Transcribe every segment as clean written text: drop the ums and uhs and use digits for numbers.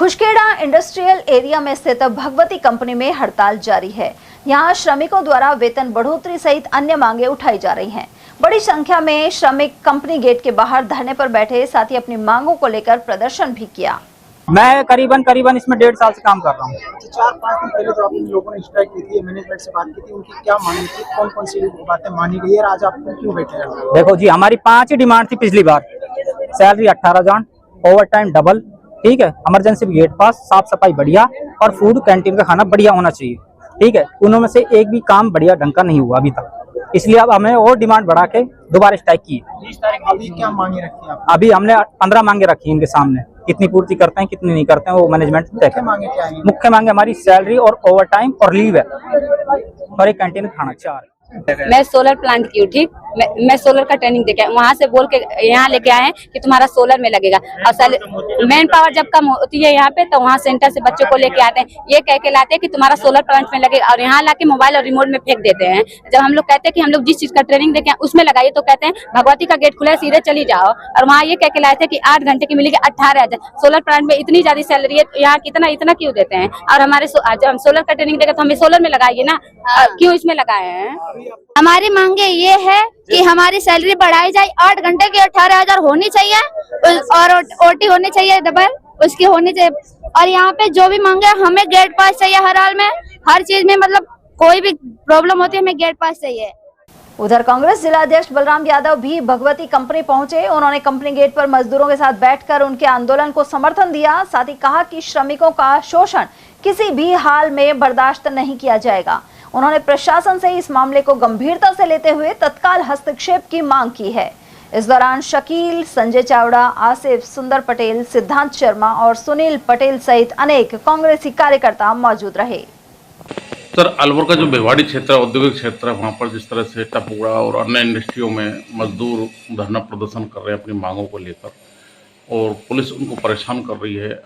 Khushkhera industrial area में स्थित Bhagwati company में हड़ताल जारी है। यहां श्रमिकों द्वारा वेतन बढ़ोतरी सहित अन्य मांगे उठाई जा रही हैं। बड़ी संख्या में श्रमिक कंपनी गेट के बाहर धरने पर बैठे, साथ ही अपनी मांगों को लेकर प्रदर्शन भी किया। मैं करीबन इसमें 1.5 साल से काम कर रहा हूँ। 4-5 दिन पहले जो आप लोगों ने स्ट्राइक की थी, मैनेजमेंट से बात की थी, उनकी क्या मांगी थी, कौन कौन सी बातें मानी गई है, आज आप क्यों बैठे हैं? देखो जी, हमारी 5 ही डिमांड थी पिछली बार। सैलरी 18,000, ओवर टाइम डबल, ठीक है, इमरजेंसी गेट पास, साफ सफाई बढ़िया और फूड कैंटीन का खाना बढ़िया होना चाहिए, ठीक है। उनमें से एक भी काम बढ़िया ढंग का नहीं हुआ अभी तक, इसलिए अब हमें और डिमांड बढ़ा के दोबारा स्ट्राइक की। अभी क्या मांगे रखी है? अभी हमने 15 मांगे रखी है इनके सामने, कितनी पूर्ति करते हैं कितनी नहीं करते हैं वो मैनेजमेंट तय करे। मुख्य मांगे हमारी सैलरी और ओवर टाइम और लीव है और एक कैंटीन खाना 4। मैं सोलर प्लांट की हूँ, ठीक। मैं सोलर का ट्रेनिंग देके वहाँ से बोल के यहाँ लेके आए हैं कि तुम्हारा सोलर में लगेगा, और मैन पावर जब कम होती है यहाँ पे तो वहाँ सेंटर से बच्चों को लेके आते हैं, ये कह के लाते हैं कि तुम्हारा सोलर प्लांट में लगेगा, और यहाँ लाके मोबाइल और रिमोट में फेंक देते हैं। जब हम लोग कहते हैं कि हम लोग जिस चीज का ट्रेनिंग देके उसमें लगाइए तो कहते हैं भगवती का गेट खुला है सीधे चली जाओ, और वहाँ ये कह के लाए थे कि 8 घंटे की मिलेगी 18,000। सोलर प्लांट में इतनी ज्यादा सैलरी है, यहाँ इतना क्यों देते हैं? और हमारे जब हम सोलर का ट्रेनिंग देगा तो हमें सोलर में लगाइए ना, क्यों इसमें लगाए हैं? हमारी मांगे ये है कि हमारी सैलरी बढ़ाई जाए, 8 घंटे की 18,000 होनी चाहिए और ओटी होनी चाहिए डबल, उसकी होनी चाहिए। और यहाँ पे जो भी मांगे हमें गेट पास चाहिए, हर हाल में हर चीज में, मतलब कोई भी प्रॉब्लम होती है हमें गेट पास चाहिए। उधर कांग्रेस जिला अध्यक्ष बलराम यादव भी भगवती कंपनी पहुंचे। उन्होंने कंपनी गेट पर मजदूरों के साथ बैठकर उनके आंदोलन को समर्थन दिया। साथ ही कहा कि श्रमिकों का शोषण किसी भी हाल में बर्दाश्त नहीं किया जाएगा। उन्होंने प्रशासन से इस मामले को गंभीरता से लेते हुए तत्काल हस्तक्षेप की मांग की है। इस दौरान शकील, संजय चावड़ा, आसिफ, सुंदर पटेल, सिद्धांत शर्मा और सुनील पटेल सहित अनेक कांग्रेसी कार्यकर्ता मौजूद रहे। सर, अलवर का जो भिवाड़ी क्षेत्र है, औद्योगिक क्षेत्र है, वहाँ पर जिस तरह से टपुड़ा और अन्य इंडस्ट्रियों में मजदूर धरना प्रदर्शन कर रहे हैं अपनी मांगों को लेकर, और पुलिस उनको परेशान कर रही है।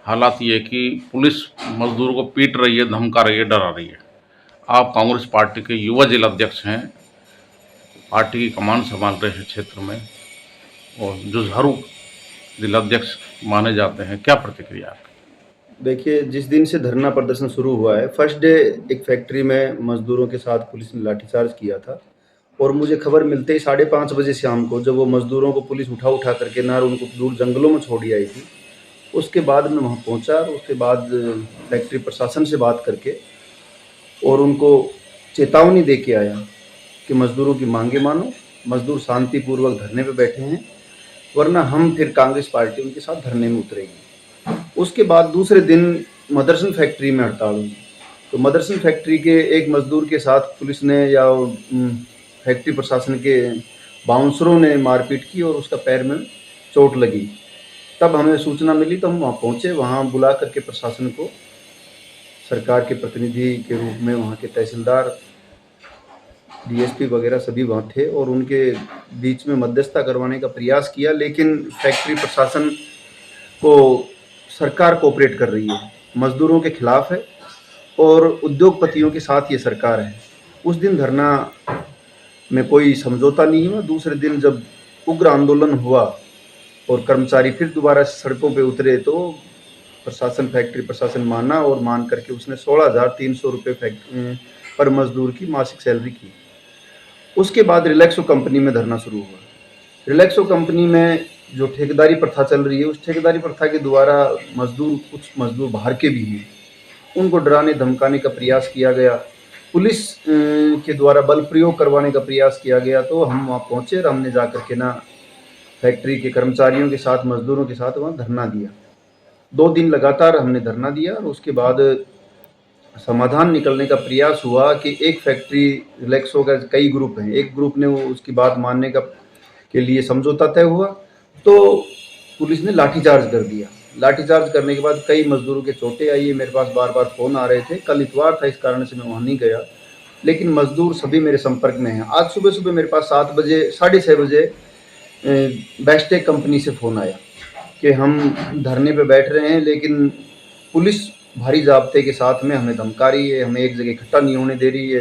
हालात ये कि पुलिस मजदूरों को पीट रही है, धमका रही है, डरा रही है। आप कांग्रेस पार्टी के युवा जिला अध्यक्ष हैं, पार्टी की कमान संभाल रहे हैं क्षेत्र में और जुझारू जिला अध्यक्ष माने जाते हैं, क्या प्रतिक्रिया है? देखिए, जिस दिन से धरना प्रदर्शन शुरू हुआ है, फर्स्ट डे एक फैक्ट्री में मजदूरों के साथ पुलिस ने लाठीचार्ज किया था, और मुझे खबर मिलते ही 5:30 बजे शाम को जब वो मजदूरों को पुलिस उठा करके नार उनको दूर जंगलों में छोड़ी आई थी, उसके बाद मैं वहाँ पहुँचा और उसके बाद फैक्ट्री प्रशासन से बात करके और उनको चेतावनी दे के आया कि मजदूरों की मांगे मानो, मजदूर शांतिपूर्वक धरने पे बैठे हैं, वरना हम फिर कांग्रेस पार्टी उनके साथ धरने में उतरेगी। उसके बाद दूसरे दिन मदरसन फैक्ट्री में हड़ताल हुई, तो मदरसन फैक्ट्री के एक मजदूर के साथ पुलिस ने या फैक्ट्री प्रशासन के बाउंसरों ने मारपीट की और उसका पैर में चोट लगी। तब हमें सूचना मिली तो हम वहाँ पहुँचे। वहाँ बुला करके प्रशासन को सरकार के प्रतिनिधि के रूप में वहाँ के तहसीलदार, डीएसपी वगैरह सभी वहाँ थे, और उनके बीच में मध्यस्थता करवाने का प्रयास किया, लेकिन फैक्ट्री प्रशासन को सरकार कोऑपरेट कर रही है, मजदूरों के खिलाफ है और उद्योगपतियों के साथ ये सरकार है। उस दिन धरना में कोई समझौता नहीं हुआ। दूसरे दिन जब उग्र आंदोलन हुआ और कर्मचारी फिर दोबारा सड़कों पे उतरे तो फैक्ट्री प्रशासन माना, और मान करके उसने 16,300 रुपये पर मजदूर की मासिक सैलरी की। उसके बाद रिलैक्सो कंपनी में धरना शुरू हुआ। रिलैक्सो कंपनी में जो ठेकेदारी प्रथा चल रही है, उस ठेकेदारी प्रथा के द्वारा कुछ मजदूर बाहर के भी हैं, उनको डराने धमकाने का प्रयास किया गया, पुलिस के द्वारा बल प्रयोग करवाने का प्रयास किया गया। तो हम वहाँ पहुँचे और हमने जा कर के ना फैक्ट्री के कर्मचारियों के साथ, मजदूरों के साथ वहाँ धरना दिया। 2 दिन लगातार हमने धरना दिया, और उसके बाद समाधान निकलने का प्रयास हुआ कि एक फैक्ट्री रिलैक्सो का कई ग्रुप हैं, एक ग्रुप ने वो उसकी बात मानने के लिए समझौता तय हुआ, तो पुलिस ने लाठीचार्ज कर दिया। लाठीचार्ज करने के बाद कई मजदूरों के चोटें आई है। मेरे पास बार फ़ोन आ रहे थे। कल इतवार था, इस कारण से मैं वहाँ नहीं गया, लेकिन मजदूर सभी मेरे संपर्क में हैं। आज सुबह मेरे पास 7 बजे 6:30 बजे बेस्टेक कंपनी से फ़ोन आया कि हम धरने पे बैठ रहे हैं, लेकिन पुलिस भारी ज़ाब्ते के साथ में हमें धमका रही है, हमें एक जगह इकट्ठा नहीं होने दे रही है,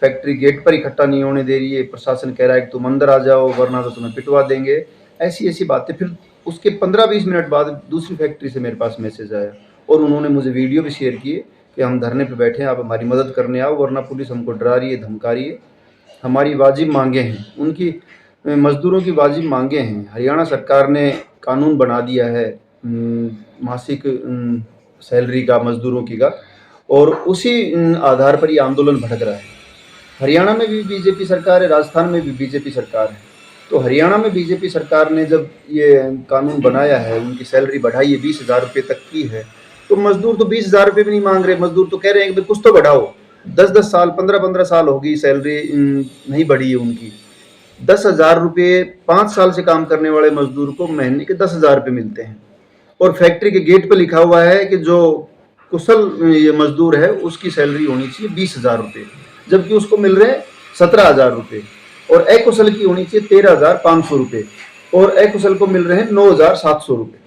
फैक्ट्री गेट पर इकट्ठा नहीं होने दे रही है, प्रशासन कह रहा है कि तुम अंदर आ जाओ वरना तो तुम्हें पिटवा देंगे। ऐसी बातें फिर उसके 15-20 मिनट बाद दूसरी फैक्ट्री से मेरे पास मैसेज आया और उन्होंने मुझे वीडियो भी शेयर किए कि हम धरने पे बैठे हैं, आप हमारी मदद करने आओ, वरना पुलिस हमको डरा रही है, धमका रही है। हमारी वाजिब मांगे हैं, उनकी मजदूरों की वाजिब मांगे हैं। हरियाणा सरकार ने कानून बना दिया है मासिक सैलरी का, मजदूरों की का, और उसी आधार पर ये आंदोलन भड़क रहा है। हरियाणा में भी बीजेपी सरकार है, राजस्थान में भी बीजेपी सरकार है। तो हरियाणा में बीजेपी सरकार ने जब ये कानून बनाया है, उनकी सैलरी बढ़ाई है, 20,000 रुपये तक की है, तो मजदूर तो 20,000 रुपये भी नहीं मांग रहे। मजदूर तो कह रहे हैं कि कुछ तो बढ़ाओ। 10-10 साल, 15-15 साल हो गई सैलरी नहीं बढ़ी है उनकी। 10,000 रुपये 5 साल से काम करने वाले मजदूर को महीने के 10,000 रुपये मिलते हैं, और फैक्ट्री के गेट पर लिखा हुआ है कि जो कुशल ये मजदूर है उसकी सैलरी होनी चाहिए 20,000 रुपये, जबकि उसको मिल रहे हैं 17,000 रुपये, और अकुशल की होनी चाहिए 13,500 रुपये, और अकुशल को मिल रहे हैं 9,700 रुपये।